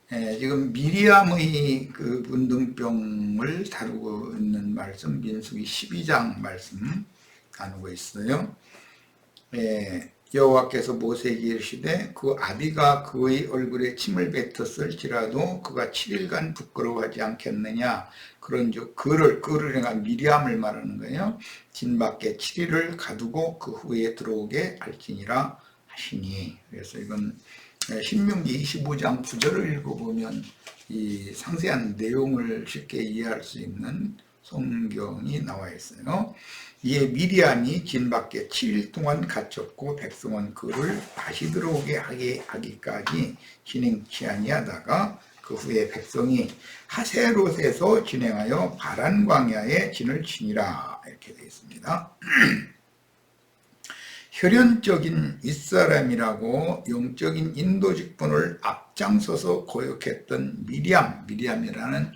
지금 미리암의 그 문둥병을 다루고 있는 말씀, 민수기 12장 말씀 나누고 있어요. 여호와께서 모세에게 이르시되 그 아비가 그의 얼굴에 침을 뱉었을지라도 그가 7일간 부끄러워하지 않겠느냐. 그런즉 그를 미리암을 말하는 거예요. 진 밖에 7일을 가두고 그 후에 들어오게 할지니라 하시니. 그래서 이건 신명기 25장 9절을 읽어보면 이 상세한 내용을 쉽게 이해할 수 있는 성경이 나와 있어요. 이에 미리암이 진 밖에 7일 동안 갇혔고 백성은 그를 다시 들어오게 하기까지 진행치 아니하다가 그 후에 백성이 하세롯에서 진행하여 바란 광야에 진을 치니라. 이렇게 되어 있습니다. 혈연적인 윗사람이라고 영적인 인도 직분을 앞장서서 거역했던 미리암이라는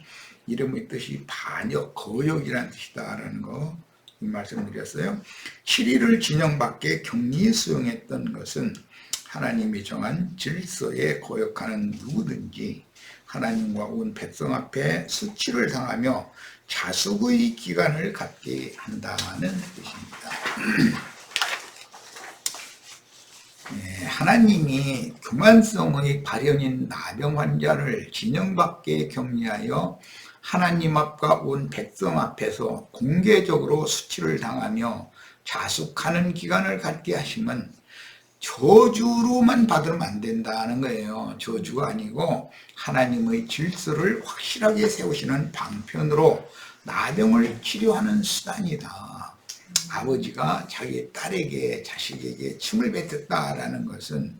이름의 뜻이 반역, 거역이라는 뜻이다라는 거 말씀드렸어요. 7일을 진영 밖에 격리히 수용했던 것은 하나님이 정한 질서에 거역하는 누구든지 하나님과 온 백성 앞에 수치를 당하며 자숙의 기간을 갖게 한다는 뜻입니다. 하나님이 교만성의 발현인 나병 환자를 진영 밖에 격리하여 하나님 앞과 온 백성 앞에서 공개적으로 수치를 당하며 자숙하는 기간을 갖게 하시면 저주로만 받으면 안 된다는 거예요. 저주가 아니고 하나님의 질서를 확실하게 세우시는 방편으로 나병을 치료하는 수단이다. 아버지가 자기 딸에게 자식에게 침을 뱉었다라는 것은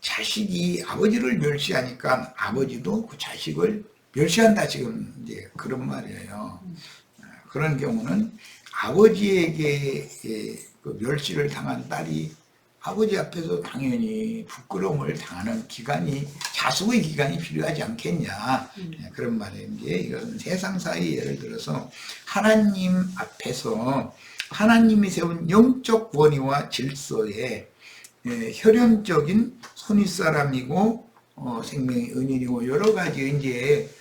자식이 아버지를 멸시하니까 아버지도 그 자식을 멸시한다, 지금 이제 그런 말이에요. 그런 경우는 아버지에게 그 멸시를 당한 딸이 아버지 앞에서 당연히 부끄러움을 당하는 기간이, 자숙의 기간이 필요하지 않겠냐, 그런 말인데, 이것은 세상사의 예를 들어서 하나님 앞에서 하나님이 세운 영적 권위와 질서에 혈연적인 손윗사람이고 생명의 은인이고 여러 가지 이제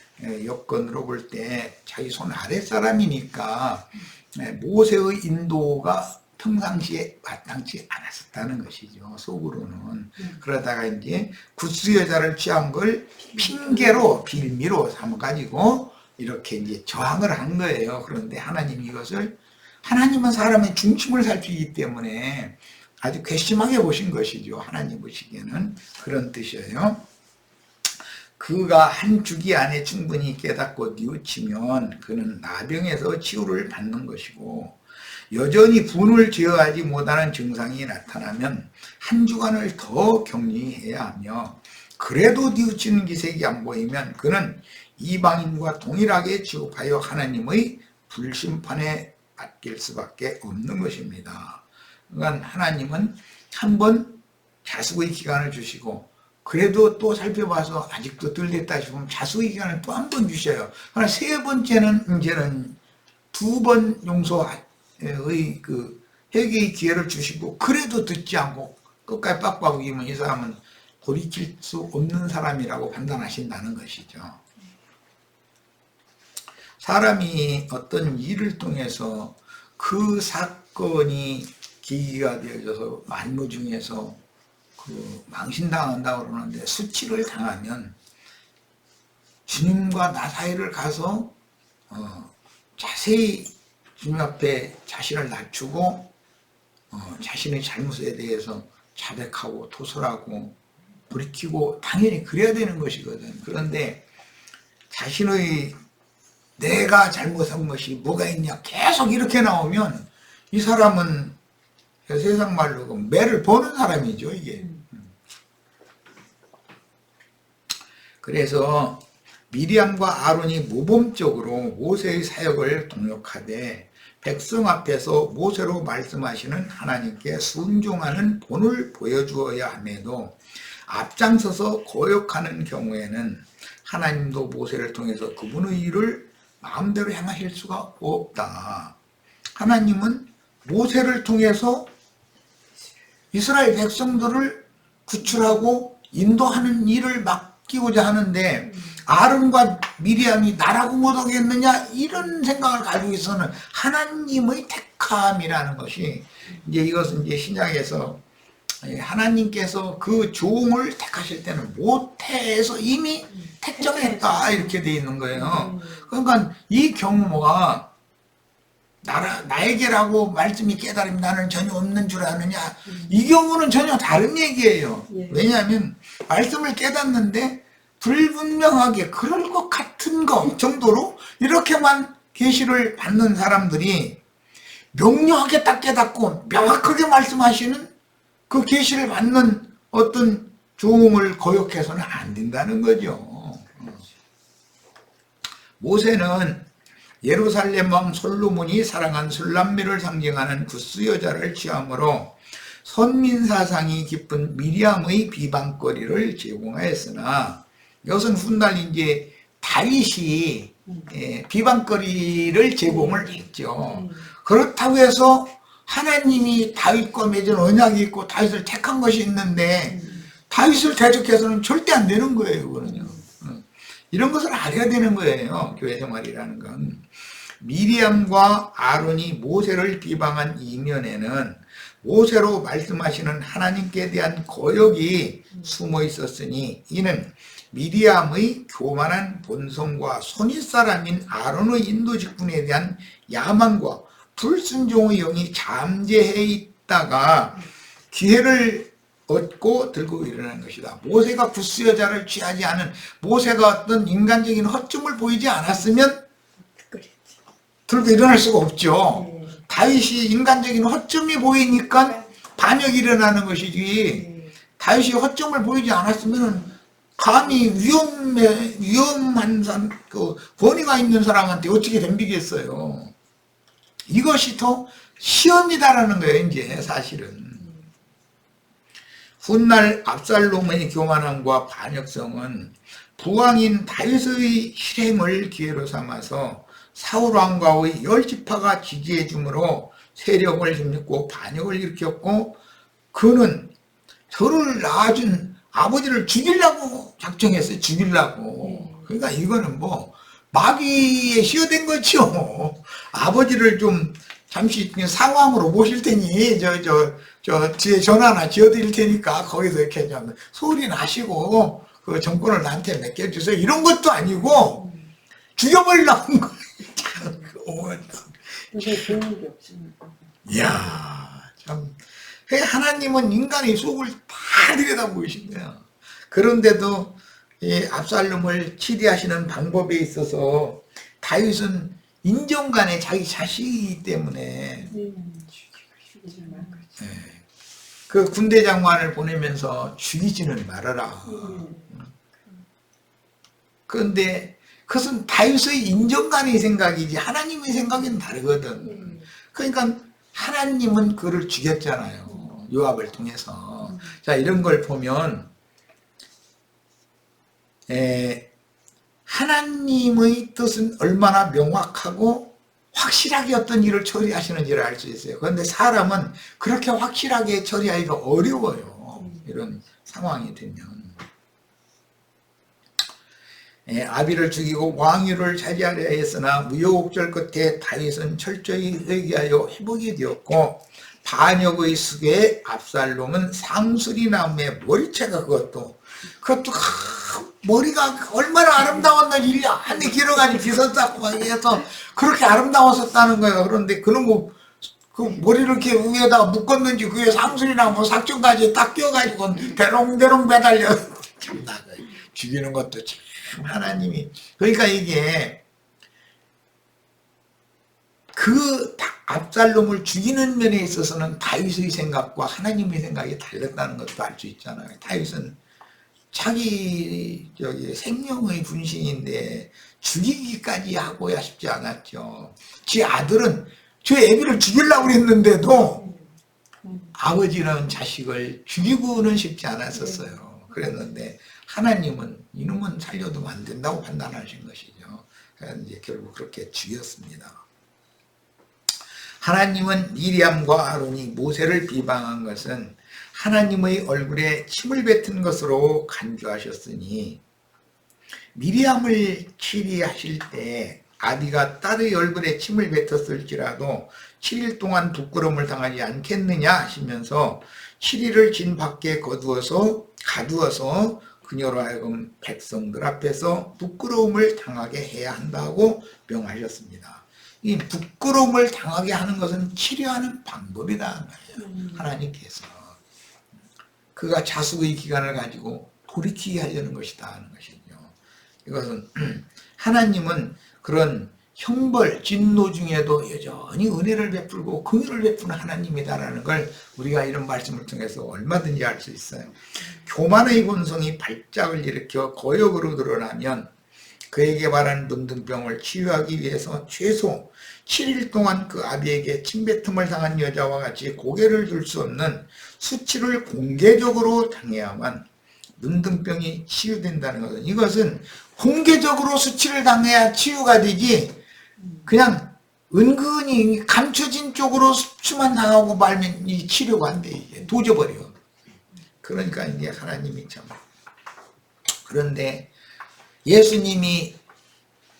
여건으로 볼 때 자기 손 아랫사람이니까 모세의 인도가 평상시에 마땅치 않았었다는 것이죠. 속으로는. 그러다가 이제 구스 여자를 취한 걸 핑계로 빌미로 삼아가지고 이렇게 이제 저항을 한 거예요. 그런데 하나님이 이것을, 하나님은 사람의 중심을 살피기 때문에 아주 괘씸하게 보신 것이죠. 하나님 보시기에는 그런 뜻이에요. 그가 한 주기 안에 충분히 깨닫고 뉘우치면 그는 나병에서 치유를 받는 것이고, 여전히 분을 제어하지 못하는 증상이 나타나면 한 주간을 더 격리해야 하며, 그래도 뉘우치는 기색이 안 보이면 그는 이방인과 동일하게 취급하여 하나님의 불심판에 맡길 수밖에 없는 것입니다. 그러니까 하나님은 한번 자숙의 기간을 주시고, 그래도 또 살펴봐서 아직도 덜 됐다 싶으면 자숙의 기간을 또 한 번 주셔요. 그러나 세 번째는 이제는 2번 용서의 그 회개의 기회를 주시고, 그래도 듣지 않고 끝까지 빡빡 우기면 이 사람은 돌이킬 수 없는 사람이라고 판단하신다는 것이죠. 사람이 어떤 일을 통해서 그 사건이 계기가 되어져서 만무 중에서 그 망신당한다고 그러는데, 수치를 당하면 주님과 나 사이를 가서 자세히 주님 앞에 자신을 낮추고 자신의 잘못에 대해서 자백하고 토설하고 돌이키고, 당연히 그래야 되는 것이거든. 그런데 자신의 내가 잘못한 것이 뭐가 있냐 계속 이렇게 나오면 이 사람은 세상 말로 매를 보는 사람이죠, 이게. 그래서 미리암과 아론이 모범적으로 모세의 사역을 동역하되 백성 앞에서 모세로 말씀하시는 하나님께 순종하는 본을 보여주어야 함에도 앞장서서 거역하는 경우에는 하나님도 모세를 통해서 그분의 일을 마음대로 행하실 수가 없다. 하나님은 모세를 통해서 이스라엘 백성들을 구출하고 인도하는 일을 섬기고자 하는데 아론과 미리암이 나라고 못하겠느냐 이런 생각을 가지고 있어서는 하나님의 택함이라는 것이 이제 이것은 이제 신약에서 하나님께서 그 종을 택하실 때는 모태에서 이미 택정했다 이렇게 돼 있는 거예요. 그러니까 이 경우가 나에게라고 말씀이 깨달음이 나는 전혀 없는 줄 아느냐 이 경우는 전혀 다른 얘기예요. 왜냐하면 말씀을 깨닫는데 불분명하게 그럴 것 같은 거 정도로 이렇게만 계시를 받는 사람들이 명료하게 딱 깨닫고 명확하게 말씀하시는 그 계시를 받는 어떤 종을 거역해서는 안 된다는 거죠. 모세는 예루살렘 왕 솔로몬이 사랑한 술람미를 상징하는 구스 여자를 취함으로 선민사상이 깊은 미리암의 비방거리를 제공하였으나 이것은 훗날 이제 다윗이 비방거리를 제공을 했죠. 그렇다고 해서 하나님이 다윗과 맺은 언약이 있고 다윗을 택한 것이 있는데 다윗을 대적해서는 절대 안 되는 거예요. 그거는요. 이런 것을 알아야 되는 거예요. 교회 생활이라는 건. 미리암과 아론이 모세를 비방한 이면에는 모세로 말씀하시는 하나님께 대한 거역이 숨어 있었으니 이는 미리암의 교만한 본성과 손윗사람인 아론의 인도 직분에 대한 야망과 불순종의 영이 잠재해 있다가 기회를 얻고 들고 일어나는 것이다. 모세가 구스 여자를 취하지 않은 모세가 어떤 인간적인 허점을 보이지 않았으면 들고 일어날 수가 없죠. 다윗이 인간적인 허점이 보이니까 반역이 일어나는 것이지 다윗이 허점을 보이지 않았으면 감히 위험한 그 권위가 있는 사람한테 어떻게 덤비겠어요. 이것이 더 시험이다라는 거예요. 이제 사실은. 훗날 압살롬의 교만함과 반역성은 부왕인 다윗의 실행을 기회로 삼아서 사울왕과의 10지파가 지지해 주므로 세력을 힘입고 반역을 일으켰고 그는 저를 낳아준 아버지를 죽이려고 작정했어요. 죽이려고. 그러니까 이거는 뭐 마귀에 씌어된 거죠. 아버지를 좀 잠시 상황으로 모실 테니 뒤에 전화 하나 지어드릴 테니까 거기서 이렇게 좀 소리 나시고 그 정권을 나한테 맡겨주세요. 이런 것도 아니고 죽여버리려는 거예요. 이야, 참. 하나님은 인간의 속을 다 들여다보시네요. 그런데도 이 압살롬을 치리하시는 방법에 있어서 다윗은 인정간에 자기 자식이기 때문에 그 군대 장관을 보내면서 죽이지는 말아라. 그런데 그것은 다윗의 인정간의 생각이지 하나님의 생각은 다르거든. 그러니까 하나님은 그를 죽였잖아요. 요압을 통해서. 자, 이런 걸 보면 하나님의 뜻은 얼마나 명확하고 확실하게 어떤 일을 처리하시는지를 알 수 있어요. 그런데 사람은 그렇게 확실하게 처리하기가 어려워요. 이런 상황이 되면. 아비를 죽이고 왕위를 차지하려 했으나 우여곡절 끝에 다윗은 철저히 회개하여 회복이 되었고 반역의 숙에 압살롬은 상수리 나무의 머리채가 그것도 머리가 얼마나 아름다웠는지 1년 안에 길어가지고 빗었다고 막 해서 그렇게 아름다웠었다는 거예요. 그런데 그런 거, 그 머리를 이렇게 위에다가 묶었는지 그게 상수리나무 삭정까지 딱 끼워가지고 대롱대롱 매달려. 참나, 죽이는 것도 참 하나님이. 그러니까 이게 그 압살롬을 죽이는 면에 있어서는 다윗의 생각과 하나님의 생각이 달랐다는 것도 알 수 있잖아요. 다윗은 자기 생명의 분신인데 죽이기까지 하고야 싶지 않았죠. 지 아들은 저 애비를 죽이려고 했는데도 아버지는 자식을 죽이고는 싶지 않았었어요. 그랬는데 하나님은 이놈은 살려도 안 된다고 판단하신 것이죠. 그래서 이제 결국 그렇게 죽였습니다. 하나님은 미리암과 아론이 모세를 비방한 것은 하나님의 얼굴에 침을 뱉은 것으로 간주하셨으니 미리암을 치리하실 때 아비가 딸의 얼굴에 침을 뱉었을지라도 7일 동안 부끄러움을 당하지 않겠느냐 하시면서 7일을 진 밖에 가두어서 그녀로 하여금 백성들 앞에서 부끄러움을 당하게 해야 한다고 명하셨습니다. 이 부끄러움을 당하게 하는 것은 치료하는 방법이다. 하나님께서 그가 자숙의 기간을 가지고 돌이키게 하려는 것이다 하는 것이죠. 이것은 하나님은 그런 형벌, 진노 중에도 여전히 은혜를 베풀고 긍휼을 베푸는 하나님이다라는 걸 우리가 이런 말씀을 통해서 얼마든지 알 수 있어요. 교만의 본성이 발작을 일으켜 거역으로 드러나면 그에게 말한 문둥병을 치유하기 위해서 최소 7일 동안 그 아비에게 침뱉음을 당한 여자와 같이 고개를 들 수 없는 수치를 공개적으로 당해야만 문둥병이 치유된다는 것은, 이것은 공개적으로 수치를 당해야 치유가 되지 그냥 은근히 감춰진 쪽으로 수치만 당하고 말면 이 치료가 안 돼. 이게 도져버려. 그러니까 이제 하나님이 참. 그런데 예수님이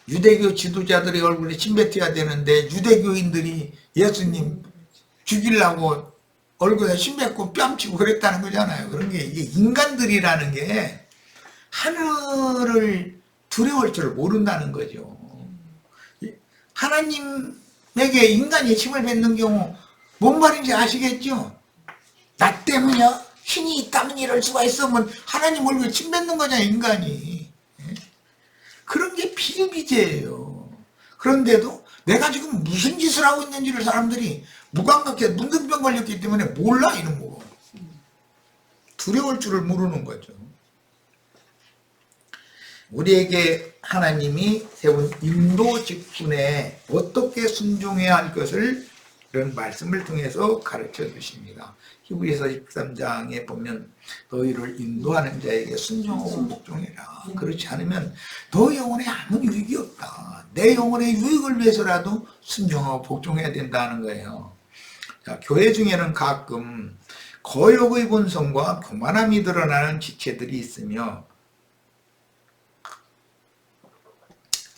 유대교 지도자들의 얼굴에 침뱉어야 되는데 유대교인들이 예수님 죽이려고 얼굴에 침뱉고 뺨치고 그랬다는 거잖아요. 그런 게 이게 인간들이라는 게 하늘을 두려울 줄 모른다는 거죠. 하나님에게 인간이 침을 뱉는 경우 뭔 말인지 아시겠죠? 나 때문이야? 신이 있다면 이럴 수가 있으면 하나님 얼굴에 침 뱉는 거잖아요, 인간이. 그런 게 비일비재예요. 그런데도 내가 지금 무슨 짓을 하고 있는지를 사람들이 무감각해 문둥병 걸렸기 때문에 몰라 이런 거. 두려울 줄을 모르는 거죠. 우리에게 하나님이 세운 인도 직분에 어떻게 순종해야 할 것을 이런 말씀을 통해서 가르쳐 주십니다. 히브리서 13장에 보면 너희를 인도하는 자에게 순종하고 복종해라. 그렇지 않으면 너 영혼에 아무 유익이 없다. 내 영혼의 유익을 위해서라도 순종하고 복종해야 된다는 거예요. 자, 교회 중에는 가끔 거역의 본성과 교만함이 드러나는 지체들이 있으며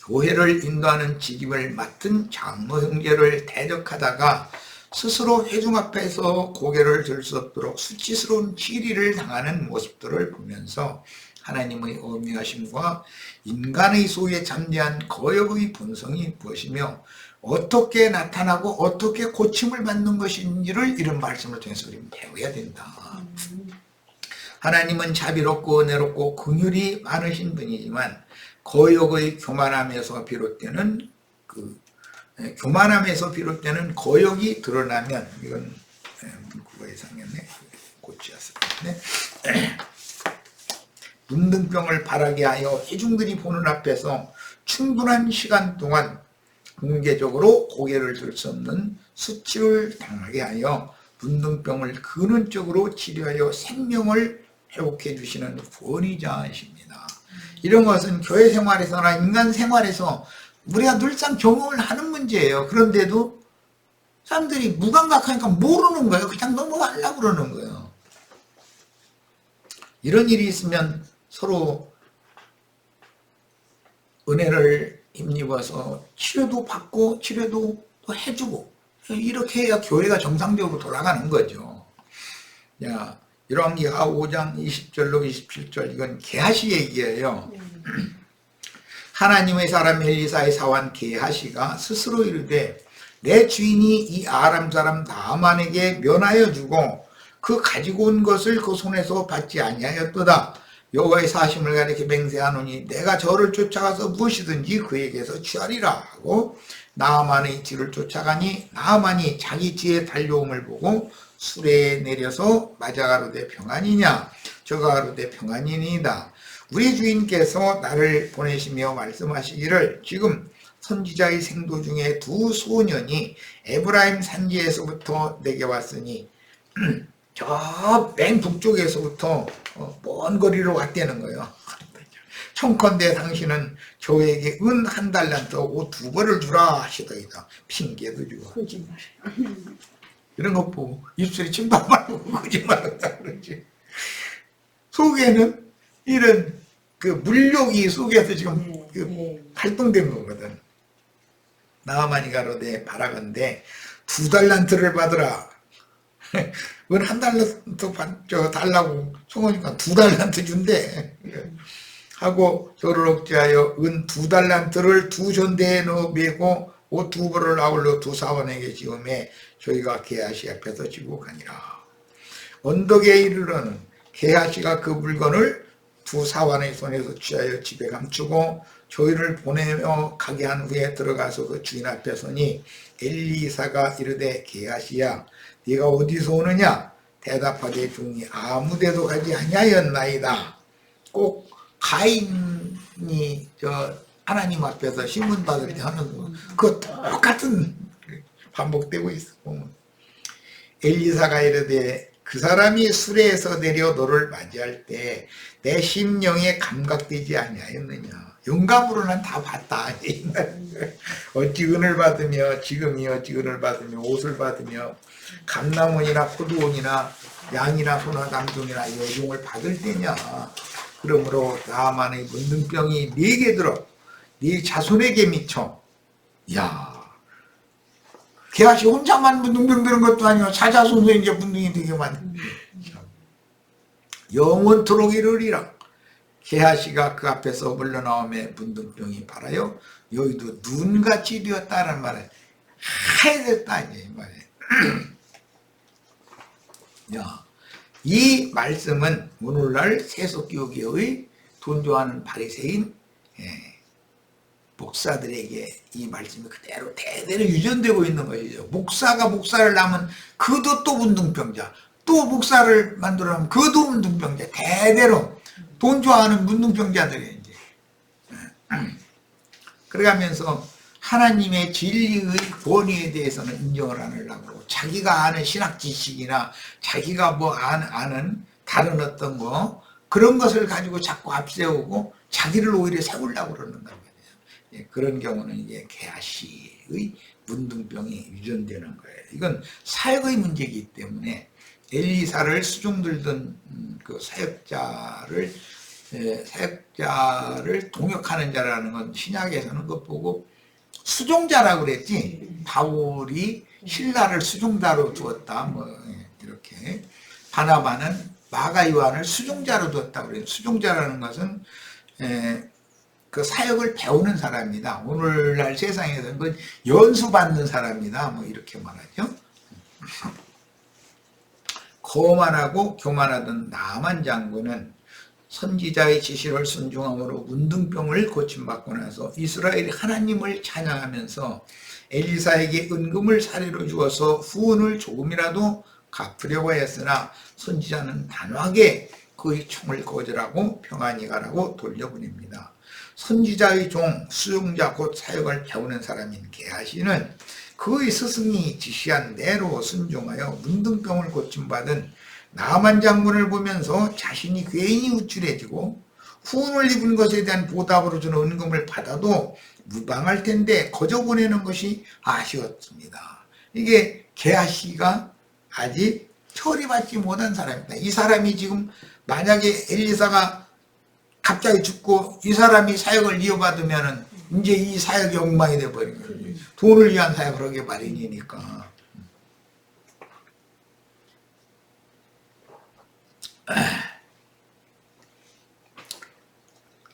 교회를 인도하는 직임을 맡은 장로 형제를 대적하다가 스스로 회중 앞에서 고개를 들 수 없도록 수치스러운 치리를 당하는 모습들을 보면서 하나님의 어미하심과 인간의 소유에 잠재한 거역의 본성이 무엇이며 어떻게 나타나고 어떻게 고침을 받는 것인지를 이런 말씀을 통해서 우리는 배워야 된다. 하나님은 자비롭고 은혜롭고 긍휼이 많으신 분이지만 거역의 교만함에서 비롯되는 거역이 드러나면 이건 문구가 이상했네. 고치었었네. 문둥병을 바라게 하여 회중들이 보는 앞에서 충분한 시간 동안 공개적으로 고개를 들 수 없는 수치를 당하게 하여 문둥병을 근원적으로 치료하여 생명을 회복해 주시는 권위자이십니다. 이런 것은 교회 생활에서나 인간 생활에서 우리가 늘상 경험을 하는 문제예요. 그런데도 사람들이 무감각하니까 모르는 거예요. 그냥 넘어가려고 그러는 거예요. 이런 일이 있으면 서로 은혜를 힘입어서 치료도 받고 치료도 또 해주고 이렇게 해야 교회가 정상적으로 돌아가는 거죠. 야, 열왕기하 5장 20절로 27절 이건 게하시 얘기예요. 하나님의 사람 엘리사의 사환 게하시가 스스로 이르되 내 주인이 이 아람 사람 나아만에게 면하여 주고 그 가지고 온 것을 그 손에서 받지 아니하였도다. 여호와의 사심을 가리켜 맹세하노니 내가 저를 쫓아가서 무엇이든지 그에게서 취하리라 하고 나아만의 뒤를 쫓아가니 나아만이 자기 뒤에 달려옴을 보고 수레에 내려서 맞아 가로되 평안이냐 저가 가로되 평안이니이다. 우리 주인께서 나를 보내시며 말씀하시기를 지금 선지자의 생도 중에 두 소년이 에브라임 산지에서부터 내게 왔으니 저 맨 북쪽에서부터 먼 거리로 왔다는 거예요. 청컨대 당신은 저에게 은 1달란트 옷 2벌을 주라 하시더이다. 핑계도 주고 거짓말. 이런 거 보고 입술이 침밥 말고 거짓말한다 그러지. 속에는 이런 그 물욕이 속에서 지금 네, 그 네. 활동된 거거든. 나아만이 가로되 바라건대 2달란트를 받으라. 그건 1달란트 달라고 송하니까 2달란트 준대. 하고 저를 억제하여 은 2달란트를 2전대에 넣어 메고 옷 2벌을 아울러 2사원에게 지음에 저희가 게하시 앞에서 지고 가니라. 언덕에 이르러는 게하시가 그 물건을 2사원의 손에서 취하여 집에 감추고 저희를 보내며 가게 한 후에 들어가서 그 주인 앞에 서니 엘리사가 이르되 게하시야 네가 어디서 오느냐? 대답하되 종이 아무데도 가지 아니하였나이다. 꼭 가인이 하나님 앞에서 신문 받을 때 하는 거 그거 똑같은 반복되고 있어. 엘리사가 이르되 그 사람이 수레에서 내려 너를 맞이할 때 내 심령에 감각되지 아니하였느냐. 영감으로는 다 봤다. 어찌 은을 받으며 지금이 어찌 은을 받으며 옷을 받으며 감남원이나 포도원이나 양이나 소나 남종이나 여종을 받을 때냐. 그러므로 나만의 문둥병이 네게 들어 네 자손에게 미쳐. 야, 게하시 혼자만 문둥병 드는 것도 아니고 사자손도 이제 문둥이 되게 많은. 영원토록 이르리라. 게하시가 그 앞에서 물러나오매 문둥병이 발하여 여기도 눈같이 되었다는 말을 하였다 이 말이에요. 야, 이 말씀은 오늘날 세속교계의 돈 좋아하는 바리새인 목사들에게 이 말씀이 그대로 대대로 유전되고 있는 것이죠. 목사가 목사를 낳으면 그도 또 문둥병자, 또 목사를 만들어면 그도 문둥병자, 대대로 돈 좋아하는 문둥병자들이 이제 그래가면서 하나님의 진리의 권위에 대해서는 인정을 안 하려고 자기가 아는 신학 지식이나 자기가 뭐 아는 다른 어떤 거 그런 것을 가지고 자꾸 앞세우고 자기를 오히려 세우려고 그러는단 말이에요. 그런 경우는 이제 게하시의 문둥병이 유전되는 거예요. 이건 사역의 문제이기 때문에 엘리사를 수종 들던 그 사역자를 동역하는 자라는 건 신약에서는 그거 보고 수종자라고 그랬지. 바울이 신라를 수종자로 두었다 뭐 이렇게. 바나바는 마가 요한을 수종자로 두었다 그래요. 수종자라는 것은 그 사역을 배우는 사람이다. 오늘날 세상에서는 그 연수받는 사람이다 뭐 이렇게 말하죠. 거만하고 교만하던 나만 장군은 선지자의 지시를 순종함으로 문둥병을 고침받고 나서 이스라엘이 하나님을 찬양하면서 엘리사에게 은금을 사례로 주어서 후원을 조금이라도 갚으려고 했으나 선지자는 단호하게 그의 총을 거절하고 평안히 가라고 돌려보냅니다. 선지자의 종, 수용자 곧 사역을 배우는 사람인 게하시는 그의 스승이 지시한 대로 순종하여 문둥병을 고침받은 나만 장군을 보면서 자신이 괜히 우쭐해지고 후원을 입은 것에 대한 보답으로 주는 은금을 받아도 무방할 텐데 거저 보내는 것이 아쉬웠습니다. 이게 게하시가 아직 처리받지 못한 사람입니다. 이 사람이 지금 만약에 엘리사가 갑자기 죽고 이 사람이 사역을 이어받으면 이제 이 사역이 엉망이 돼버린 거예요. 돈을 위한 사역을 하게 마련이니까.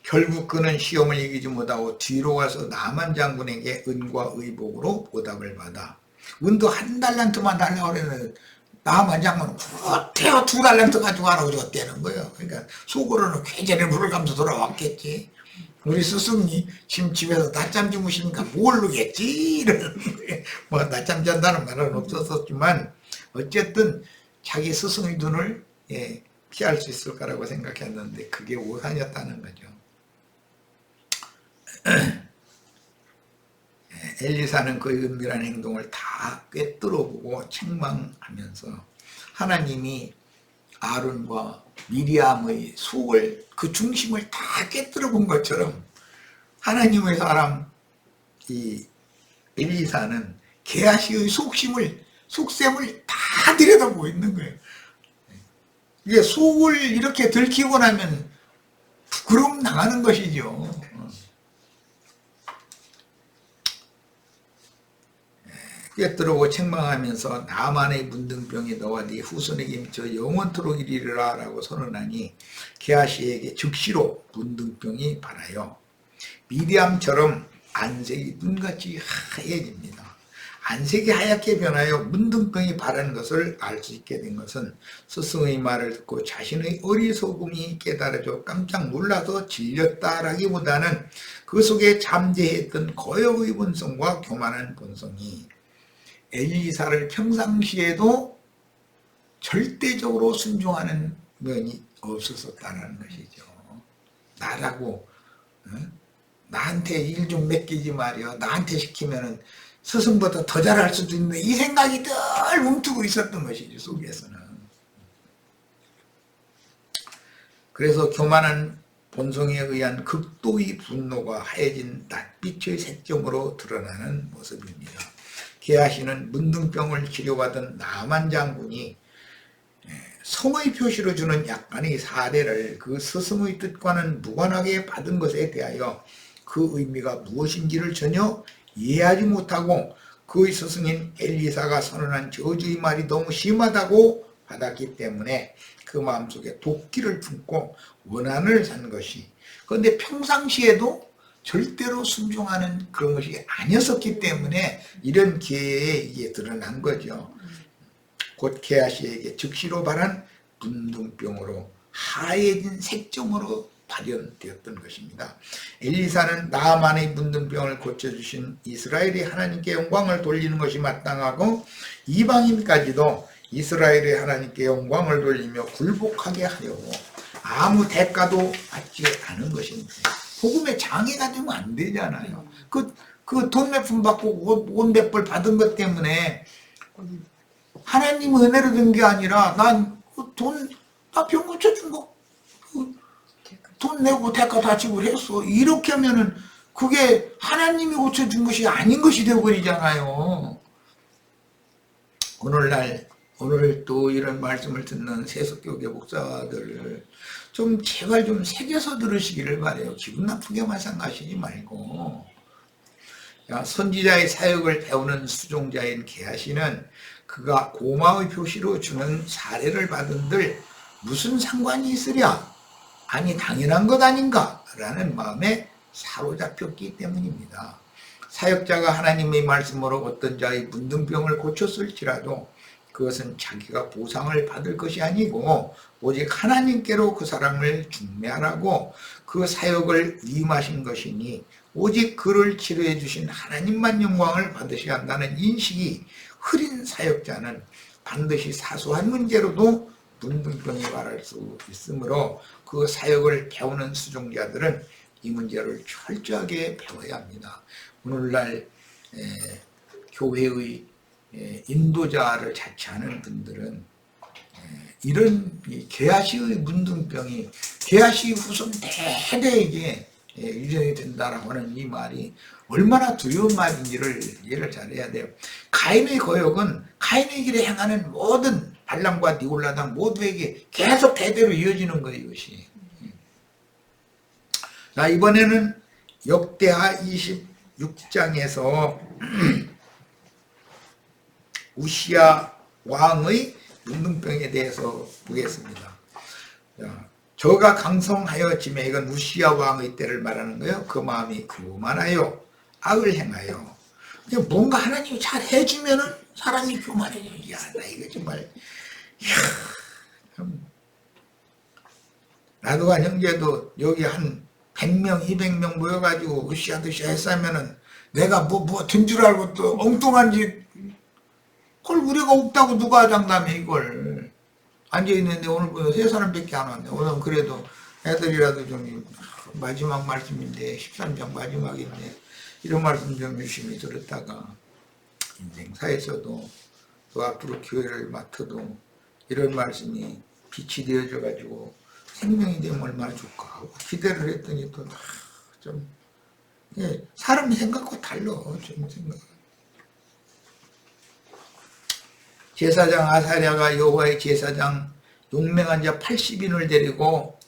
결국 그는 시험을 이기지 못하고 뒤로 가서 나만 장군에게 은과 의복으로 보답을 받아. 은도 1달란트만 달라고 그랬는데 나만 장군은 태어 2달란트 가지고 가라고 줬다는 거예요. 그러니까 속으로는 굉장히 물을 감서 돌아왔겠지. 우리 스승이 지금 집에서 낮잠 주무시니까 모르겠지 이러는 거예요. 뭐 낮잠 잔다는 말은 없었지만 어쨌든 자기 스승의 눈을 피할 수 있을 거라고 생각했는데 그게 오산이었다는 거죠. 엘리사는 그의 은밀한 행동을 다 꿰뚫어보고 책망하면서 하나님이 아론과 미리암의 속을 그 중심을 다 꿰뚫어본 것처럼 하나님의 사람 이 엘리사는 게하시의 속셈을 다 들여다보고 있는 거예요. 이게 속을 이렇게 들키고 나면 부끄러움 당하는 것이죠. 꿰뚫고 책망하면서 나만의 문둥병이 너와 네 후손에게 미쳐 영원토록 이르리라 라고 선언하니 게하시에게 즉시로 문둥병이 발하여 미리암처럼 안색이 눈같이 하얘집니다. 안색이 하얗게 변하여 문둥병이 바라는 것을 알 수 있게 된 것은 스승의 말을 듣고 자신의 어리석음이 깨달아져 깜짝 놀라서 질렸다라기보다는 그 속에 잠재했던 거역의 본성과 교만한 본성이 엘리사를 평상시에도 절대적으로 순종하는 면이 없었다는 것이죠. 나라고 나한테 일 좀 맡기지 말이야. 나한테 시키면은 스승보다 더 잘할 수도 있는데 이 생각이 늘 움트고 있었던 것이죠. 속에서는. 그래서 교만한 본성에 의한 극도의 분노가 하얘진 낯빛의 색점으로 드러나는 모습입니다. 게하시는 문둥병을 치료받은 나만 장군이 성의 표시로 주는 약간의 사례를 그 스승의 뜻과는 무관하게 받은 것에 대하여 그 의미가 무엇인지를 전혀 이해하지 못하고 그의 스승인 엘리사가 선언한 저주의 말이 너무 심하다고 받았기 때문에 그 마음속에 도끼를 품고 원한을 산 것이, 그런데 평상시에도 절대로 순종하는 그런 것이 아니었기 때문에 이런 기회에 이게 드러난 거죠. 곧 게하시에게 즉시로 발한 문둥병으로 하얘진 색점으로 발현되었던 것입니다. 엘리사는 나만의 문둥병을 고쳐주신 이스라엘의 하나님께 영광을 돌리는 것이 마땅하고 이방인까지도 이스라엘의 하나님께 영광을 돌리며 굴복하게 하려고 아무 대가도 받지 않은 것인데 복음의 장애가 되면 안 되잖아요. 그 돈 몇 푼 받고 옷 몇 벌 받은 것 때문에 하나님 은혜로 된 게 아니라 나 병 고쳐준 거 돈 내고 대가 다 지불했어. 이렇게 하면은 그게 하나님이 고쳐준 것이 아닌 것이 되어버리잖아요. 오늘 또 이런 말씀을 듣는 세속교계 목사들 좀 제발 좀 새겨서 들으시기를 바래요. 기분 나쁘게만 생각하시지 말고. 선지자의 사역을 배우는 수종자인 게하시는 그가 고마의 표시로 주는 사례를 받은들 무슨 상관이 있으랴? 아니 당연한 것 아닌가? 라는 마음에 사로잡혔기 때문입니다. 사역자가 하나님의 말씀으로 어떤 자의 문둥병을 고쳤을지라도 그것은 자기가 보상을 받을 것이 아니고 오직 하나님께로 그 사람을 중매하라고 그 사역을 위임하신 것이니 오직 그를 치료해 주신 하나님만 영광을 받으셔야 한다는 인식이 흐린 사역자는 반드시 사소한 문제로도 문둥병이 발할 수 있으므로 그 사역을 배우는 수종자들은 이 문제를 철저하게 배워야 합니다. 오늘날 교회의 인도자를 자처하는 분들은 이런 게하시의 문둥병이 게하시 후손 대대에게 유전이 된다라고 하는 이 말이 얼마나 두려운 말인지를 이해를 잘해야 돼요. 가인의 거역은 가인의 길에 행하는 모든 발람과 니골라당 모두에게 계속 대대로 이어지는 거예요. 이것이. 자, 이번에는 역대하 26장에서 우시야 왕의 문둥병에 대해서 보겠습니다. 자, 저가 강성하였지만 이건 우시야 왕의 때를 말하는 거예요. 그 마음이 교만하여 악을 행하여. 뭔가 하나님이 잘 해주면은 사람이 교만해져. 야, 나 이거 정말. 나도 한 형제도 여기 한 100명, 200명 모여가지고 으쌰으쌰 했으면은 내가 뭐 든 줄 알고 또 엉뚱한 짓, 그걸 우리가 없다고 누가 장담해, 이걸. 앉아있는데 오늘 보여 3사람밖에 안 왔네. 오늘 그래도 애들이라도 좀 마지막 말씀인데 13장 마지막인데 이런 말씀 좀 열심히 들었다가 인생사에서도 또 앞으로 교회를 맡아도 이런 말씀이 빛이 되어져 가지고 생명이 되면 얼마나 좋을까 하고 기대를 했더니 또 좀 사람 생각과 달라. 좀 생각. 제사장 아사랴가 여호와의 제사장 용맹한 자 80인을 데리고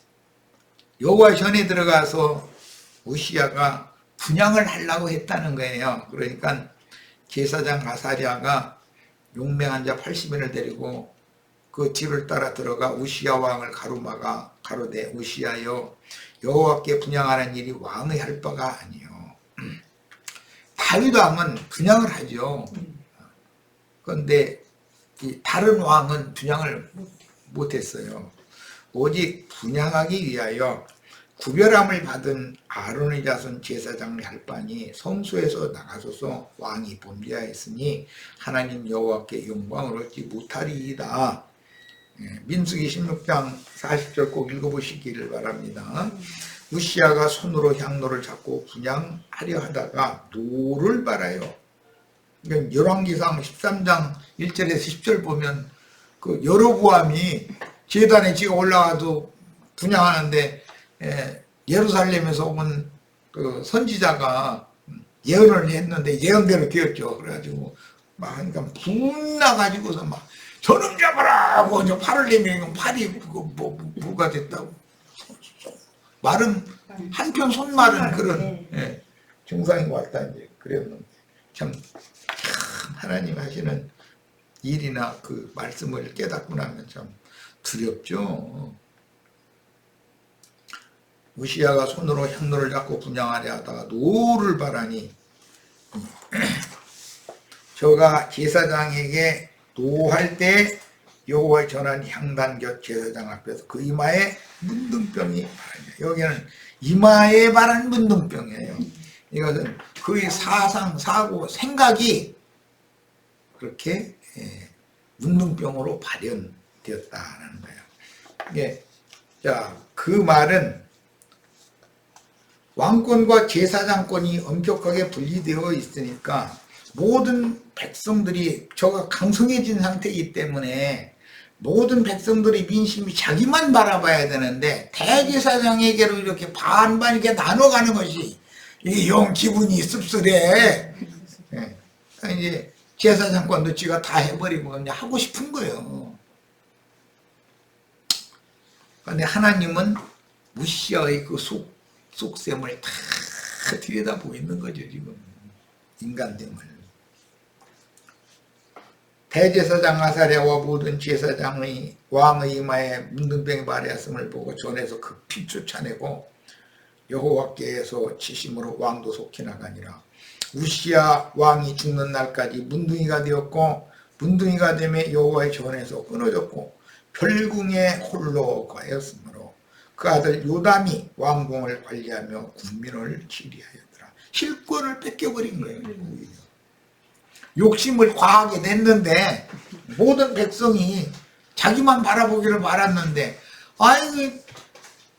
여호와 전에 들어가서 우시야가 분향을 하려고 했다는 거예요. 그러니까 제사장 아사랴가 용맹한 자 80인을 데리고 그 뒤를 따라 들어가 우시야 왕을 가로막아 가로되 우시야여 여호와께 분향하는 일이 왕의 할 바가 아니요. 다윗 왕은 분향을 하죠. 그런데 이 다른 왕은 분향을 못했어요. 오직 분향하기 위하여 구별함을 받은 아론의 자손 제사장을 할 바니 성소에서 나가소서 왕이 범죄하였으니 하나님 여호와께 영광을 얻지 못하리이다. 민수기 16장 40절 꼭 읽어보시기를 바랍니다. 우시야가 손으로 향로를 잡고 분향하려 하다가 노를 발아요. 그러니까 열왕기상 13장 1절에서 10절 보면 그 여로보암이 제단에 지가 올라가도 분향하는데 예루살렘에서 온 그 선지자가 예언을 했는데 예언대로 되었죠. 그래가지고 막 그러니까 분나가지고서 막 저놈 잡아라 하고 저 팔을 내밀면 팔이 뭐가 됐다고 말은 한편 손말은 그런 증상인 것 같다 이제 그랬는데 참 하나님 하시는 일이나 그 말씀을 깨닫고 나면 참 두렵죠. 우시야가 손으로 향로를 잡고 분향하려 하다가 노를 바라니 저가 제사장에게 노할 때 여호와의 전한 향단 곁 제사장 앞에서 그 이마에 문둥병이 바랍니다. 여기는 이마에 바른 문둥병이에요. 이것은 그의 사상, 사고, 생각이 그렇게 문둥병으로 발현되었다는 거예요. 이게 자, 그 말은 왕권과 제사장권이 엄격하게 분리되어 있으니까 모든 백성들이 저가 강성해진 상태이기 때문에 모든 백성들의 민심이 자기만 바라봐야 되는데 대제사장에게로 이렇게 반반 이렇게 나눠가는 것이 이게 영 기분이 씁쓸해. 이제 제사장권도 지가 다 해버리고 그냥 하고 싶은 거예요. 그런데 하나님은 우시야의 그 속셈을 다 들여다보고 있는 거죠, 지금. 인간됨을. 대제사장 아사랴와 모든 제사장의 왕의 이마에 문둥병이 발하였음을 보고 전에서 급히 쫓아내고 여호와께서 치심으로 왕도 속히 나가니라. 우시야 왕이 죽는 날까지 문둥이가 되었고 문둥이가 되매 여호와의 전에서 끊어졌고 별궁에 홀로 가였으므로 그 아들 요담이 왕궁을 관리하며 국민을 치리하였더라. 실권을 뺏겨버린 거예요. 욕심을 과하게 냈는데 모든 백성이 자기만 바라보기를 바랐는데 아이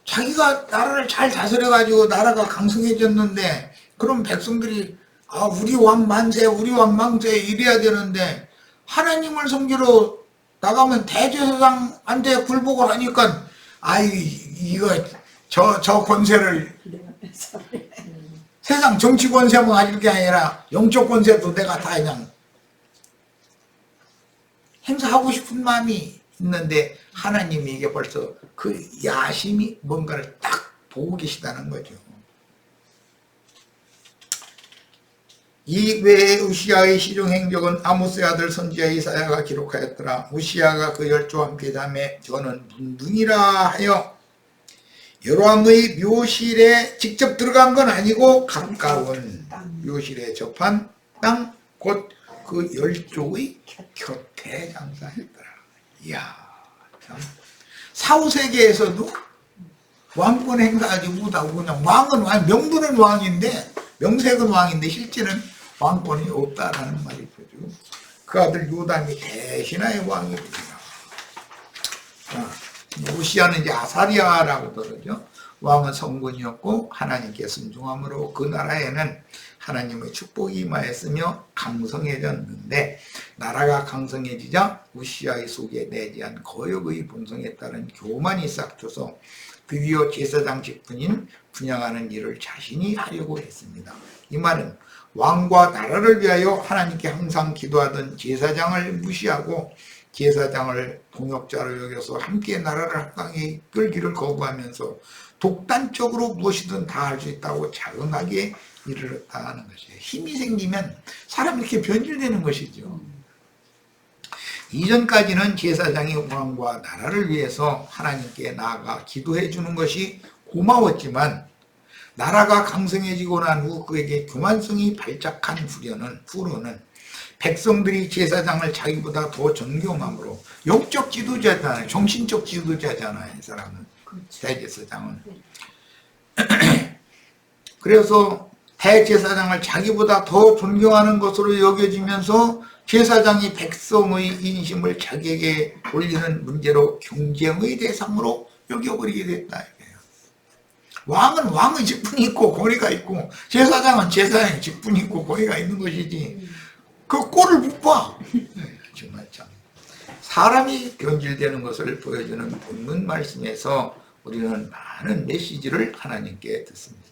자기가 나라를 잘 다스려가지고 나라가 강성해졌는데 그럼 백성들이 아 우리 왕 만세 우리 왕 만세 이래야 되는데 하나님을 섬기러 나가면 대제사장한테 굴복을 하니까 아이 이거 저 권세를 세상 정치 권세만 가질 게 아니라 영적 권세도 내가 다 그냥 행사하고 싶은 마음이 있는데 하나님이 이게 벌써 그 야심이 뭔가를 딱 보고 계시다는 거죠. 이 외에 우시야의 시종 행적은 아모스의 아들 선지자 이사야가 기록하였더라. 우시야가 그 열조와 함께 잠에 저는 문둥이라 하여 여로함의 묘실에 직접 들어간 건 아니고 가까운 묘실에 접한 땅 곧 그 열조의 곁에 장사했더라. 이야 참 사후세계에서도 왕권 행사하지 못하고 그냥 왕은 왕, 명분은 왕인데 명색은 왕인데 실제는 왕권이 없다라는 말이죠. 그 아들 요담이 대신하여 왕이 됩니다. 우시야는 이제 아사랴라고 그러죠. 왕은 성군이었고 하나님께 순종함으로 그 나라에는 하나님의 축복이 임하였으며 강성해졌는데 나라가 강성해지자 우시야의 속에 내재한 거역의 본성에 따른 교만이 싹트서 드디어 제사장 직분인 분향하는 일을 자신이 하려고 했습니다. 이 말은 왕과 나라를 위하여 하나님께 항상 기도하던 제사장을 무시하고 제사장을 동역자로 여겨서 함께 나라를 합당히 이끌기를 거부하면서 독단적으로 무엇이든 다 할 수 있다고 자긍하게 이르렀다는 것이에요. 힘이 생기면 사람이 이렇게 변질되는 것이죠. 이전까지는 제사장이 왕과 나라를 위해서 하나님께 나아가 기도해 주는 것이 고마웠지만 나라가 강성해지고 난 후 그에게 교만성이 발작한 후로는 백성들이 제사장을 자기보다 더 존경함으로 영적 지도자잖아요. 정신적 지도자잖아요. 이 사람은. 그렇죠. 대제사장은. 그래서 대제사장을 자기보다 더 존경하는 것으로 여겨지면서 제사장이 백성의 인심을 자기에게 올리는 문제로 경쟁의 대상으로 여겨버리게 됐다. 왕은 왕의 직분이 있고 고리가 있고 제사장은 제사장의 직분이 있고 고리가 있는 것이지 그 꼴을 못 봐. 정말 참 사람이 변질되는 것을 보여주는 본문 말씀에서 우리는 많은 메시지를 하나님께 듣습니다.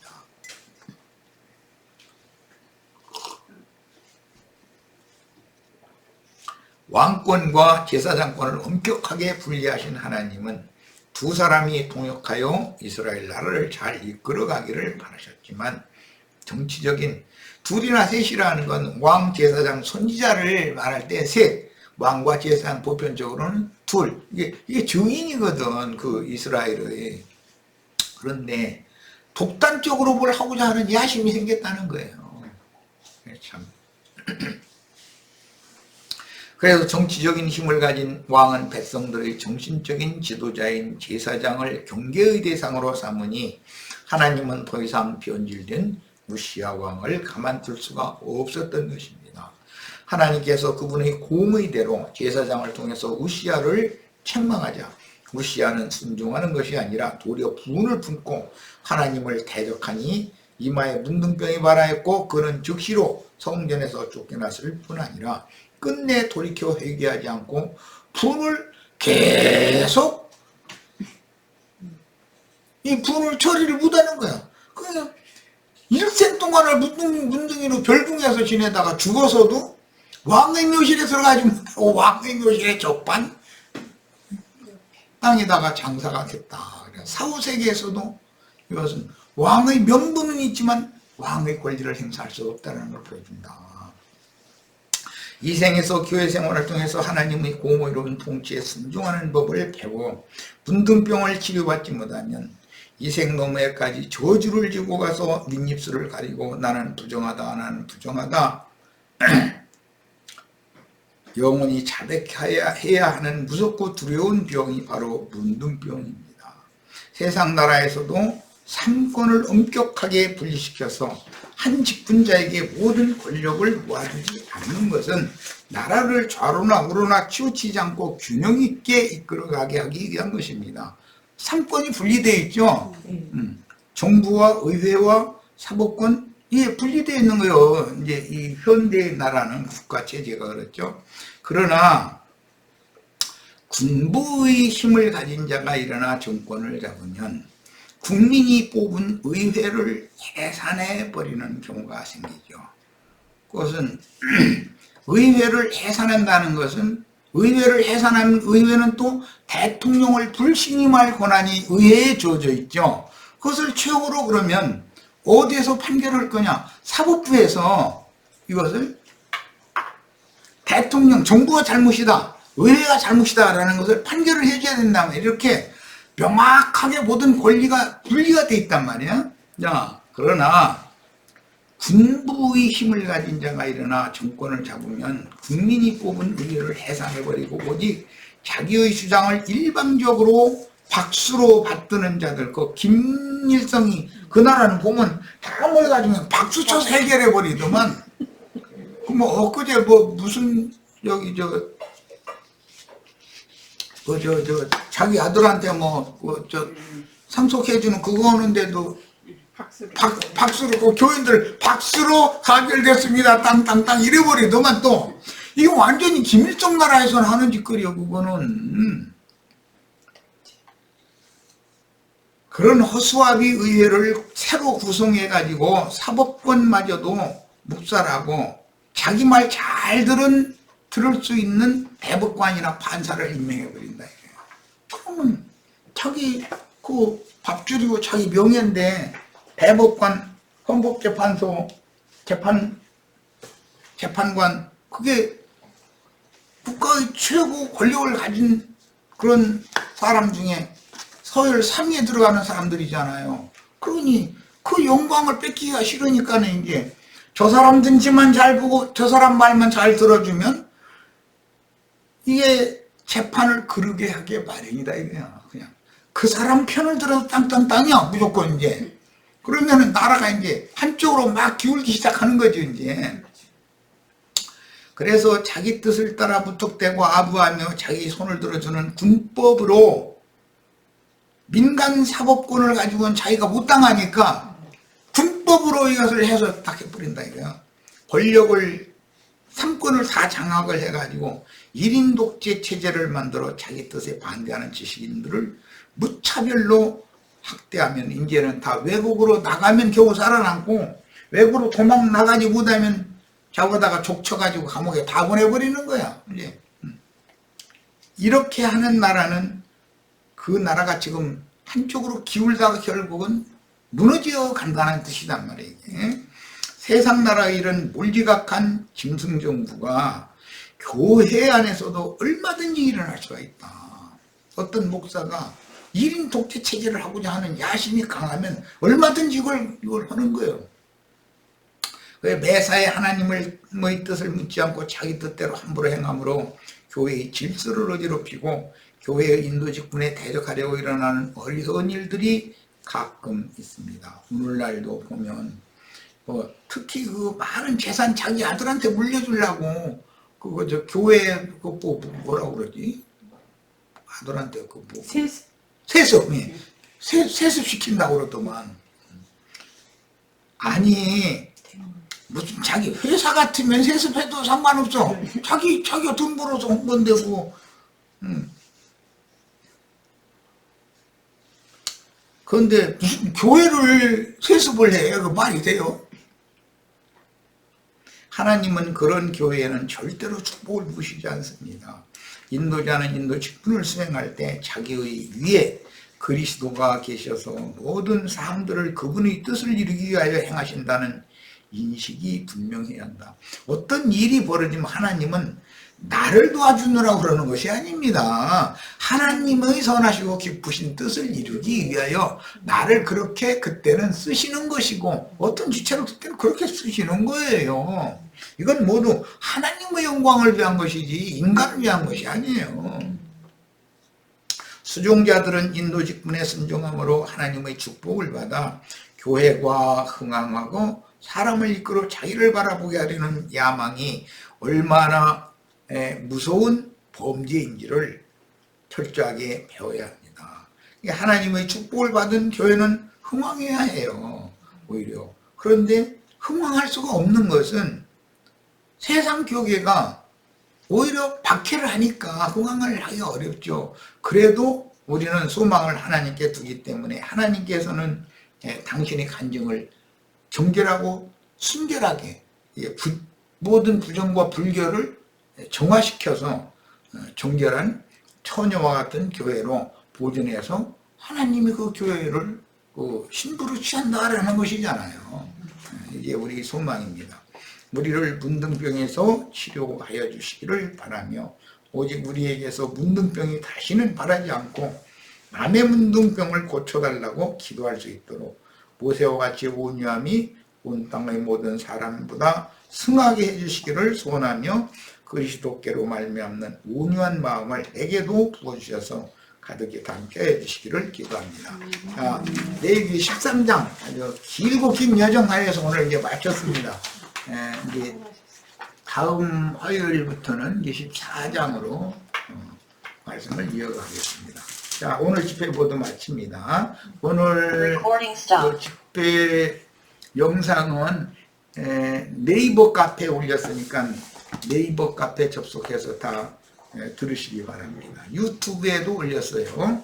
왕권과 제사장권을 엄격하게 분리하신 하나님은 두 사람이 동역하여 이스라엘 나라를 잘 이끌어가기를 바라셨지만 정치적인 둘이나 셋이라는 건 왕, 제사장, 선지자를 말할 때 셋, 왕과 제사장 보편적으로는 둘. 이게 증인이거든, 그 이스라엘의. 그런데 독단적으로 뭘 하고자 하는 야심이 생겼다는 거예요. 참. 그래서 정치적인 힘을 가진 왕은 백성들의 정신적인 지도자인 제사장을 경계의 대상으로 삼으니 하나님은 더 이상 변질된 우시야 왕을 가만둘 수가 없었던 것입니다. 하나님께서 그분의 공의대로 제사장을 통해서 우시야를 책망하자 우시야는 순종하는 것이 아니라 도리어 분을 품고 하나님을 대적하니 이마에 문둥병이 발하였고 그는 즉시로 성전에서 쫓겨났을 뿐 아니라 끝내 돌이켜 회개하지 않고 분을 계속 이 분을 처리를 못하는 거야. 그러니까 일생 동안을 문둥이로 별궁에서 지내다가 죽어서도 왕의 묘실에 들어가지 못하고 왕의 묘실에 적반 땅에다가 장사가 됐다. 사후세계에서도 이것은 왕의 명분은 있지만 왕의 권리를 행사할 수 없다는 걸 보여준다. 이 생에서 교회 생활을 통해서 하나님의 공의로운 통치에 순종하는 법을 배워 문둥병을 치료받지 못하면 이 생 너머에까지 저주를 지고 가서 윗입술을 가리고 나는 부정하다 나는 부정하다 영원히 자백해야 하는 무섭고 두려운 병이 바로 문둥병입니다. 세상 나라에서도 삼권을 엄격하게 분리시켜서 한 직분자에게 모든 권력을 모아주지 않는 것은 나라를 좌로나 우로나 치우치지 않고 균형 있게 이끌어가게 하기 위한 것입니다. 삼권이 분리되어 있죠. 정부와 의회와 사법권 이게 분리되어 있는 거예요. 이제 이 현대 나라는 국가 체제가 그렇죠. 그러나 군부의 힘을 가진 자가 일어나 정권을 잡으면 국민이 뽑은 의회를 해산해 버리는 경우가 생기죠. 그것은 의회를 해산한다는 것은 의회를 해산하면 의회는 또 대통령을 불신임할 권한이 의회에 주어져 있죠. 그것을 최후로 그러면 어디에서 판결할 거냐? 사법부에서 이것을 대통령, 정부가 잘못이다, 의회가 잘못이다 라는 것을 판결을 해줘야 된다면 이렇게 명확하게 모든 권리가 분리가 돼 있단 말이야. 자, 그러나 군부의 힘을 가진 자가 일어나 정권을 잡으면 국민이 뽑은 의회를 해산해버리고 오직 자기의 주장을 일방적으로 박수로 받드는 자들, 그 김일성이 그 나라는 보면 다 모여가지고 박수 쳐서 해결해버리더만. 그 뭐 엊그제 뭐 무슨 여기 자기 아들한테 상속해주는 그거 하는데도 박수로 그 교인들 박수로 가결됐습니다 땅땅땅 이래버리더만. 또 이거 완전히 김일성 나라에서는 하는 짓거리요. 그거는 그런 허수아비 의회를 새로 구성해 가지고 사법권마저도 묵살하고 자기 말 잘 들은 들을 수 있는 대법관이나 판사를 임명해 버린다 이거예요. 그러면 자기 그 밥 줄이고 자기 명예인데 대법관, 헌법재판소, 재판관 그게 국가의 최고 권력을 가진 그런 사람 중에 서열 3위에 들어가는 사람들이잖아요. 그러니 그 영광을 뺏기기가 싫으니까는 이제 저 사람 등치만 잘 보고 저 사람 말만 잘 들어주면 이게 재판을 그르게 하게 마련이다 이거야. 그냥 그 사람 편을 들어도 땅땅땅이야 무조건 이제. 그러면은 나라가 이제 한쪽으로 막 기울기 시작하는 거죠 이제. 그래서 자기 뜻을 따라 무턱대고 아부하며 자기 손을 들어주는 군법으로 민간 사법권을 가지고는 자기가 못 당하니까 군법으로 이것을 해서 딱 해버린다 이거야. 권력을 3권을 다 장악을 해가지고 1인 독재 체제를 만들어 자기 뜻에 반대하는 지식인들을 무차별로 학대하면 이제는 다 외국으로 나가면 겨우 살아남고 외국으로 도망 나가지 못하면 잡아다가 족쳐가지고 감옥에 다 보내버리는 거야. 이제 이렇게 하는 나라는 그 나라가 지금 한쪽으로 기울다가 결국은 무너져 간다는 뜻이단 말이에요. 세상 나라의 이런 몰지각한 짐승정부가 교회 안에서도 얼마든지 일어날 수가 있다. 어떤 목사가 1인 독재 체제를 하고자 하는 야심이 강하면 얼마든지 이걸 하는 거예요. 매사에 하나님의 뜻을 묻지 않고 자기 뜻대로 함부로 행함으로 교회의 질서를 어지럽히고 교회의 인도직분에 대적하려고 일어나는 어리석은 일들이 가끔 있습니다. 오늘날도 보면 특히 그 많은 재산 자기 아들한테 물려주려고 그거 저 교회 그거 뭐라고 그러지? 아들한테 그 뭐 세습 세습 시킨다고 그러더만. 아니 무슨 자기 회사 같으면 세습해도 상관없어. 자기가 돈 벌어서 홍보되고. 그런데 무슨 교회를 세습을 해? 그 말이 돼요? 하나님은 그런 교회에는 절대로 축복을 무시하지 않습니다. 인도자는 인도 직분을 수행할 때 자기의 위에 그리스도가 계셔서 모든 사람들을 그분의 뜻을 이루기 위하여 행하신다는 인식이 분명해야 한다. 어떤 일이 벌어지면 하나님은 나를 도와주느라고 그러는 것이 아닙니다. 하나님의 선하시고 기쁘신 뜻을 이루기 위하여 나를 그렇게 그때는 쓰시는 것이고 어떤 주체로 그때는 그렇게 쓰시는 거예요. 이건 모두 하나님의 영광을 위한 것이지 인간을 위한 것이 아니에요. 수종자들은 인도 직분에 순종함으로 하나님의 축복을 받아 교회가 흥황하고 사람을 이끌어 자기를 바라보게 하려는 야망이 얼마나 무서운 범죄인지를 철저하게 배워야 합니다. 하나님의 축복을 받은 교회는 흥황해야 해요. 오히려. 그런데 흥황할 수가 없는 것은 세상 교계가 오히려 박해를 하니까 흥황을 하기가 어렵죠. 그래도 우리는 소망을 하나님께 두기 때문에 하나님께서는 당신의 간증을 정결하고 순결하게 모든 부정과 불결을 정화시켜서 정결한 처녀와 같은 교회로 보존해서 하나님이 그 교회를 신부로 취한다라는 것이잖아요. 이게 우리 소망입니다. 우리를 문둥병에서 치료하여 주시기를 바라며 오직 우리에게서 문둥병이 다시는 바라지 않고 남의 문둥병을 고쳐달라고 기도할 수 있도록 모세와 같이 온유함이 온 땅의 모든 사람보다 승하게 해주시기를 소원하며 그리스도께로 말미암는 온유한 마음을 내게도 부어주셔서 가득히 담게 해주시기를 기도합니다. 자, 레위기 13장 아주 길고 긴 여정 하에서 오늘 이제 마쳤습니다. 이제 다음 화요일부터는 24장으로 말씀을 이어가겠습니다. 자, 오늘 집회 모두 마칩니다. 오늘 집회 영상은 네이버 카페에 올렸으니까 네이버 카페 접속해서 다 들으시기 바랍니다. 유튜브에도 올렸어요.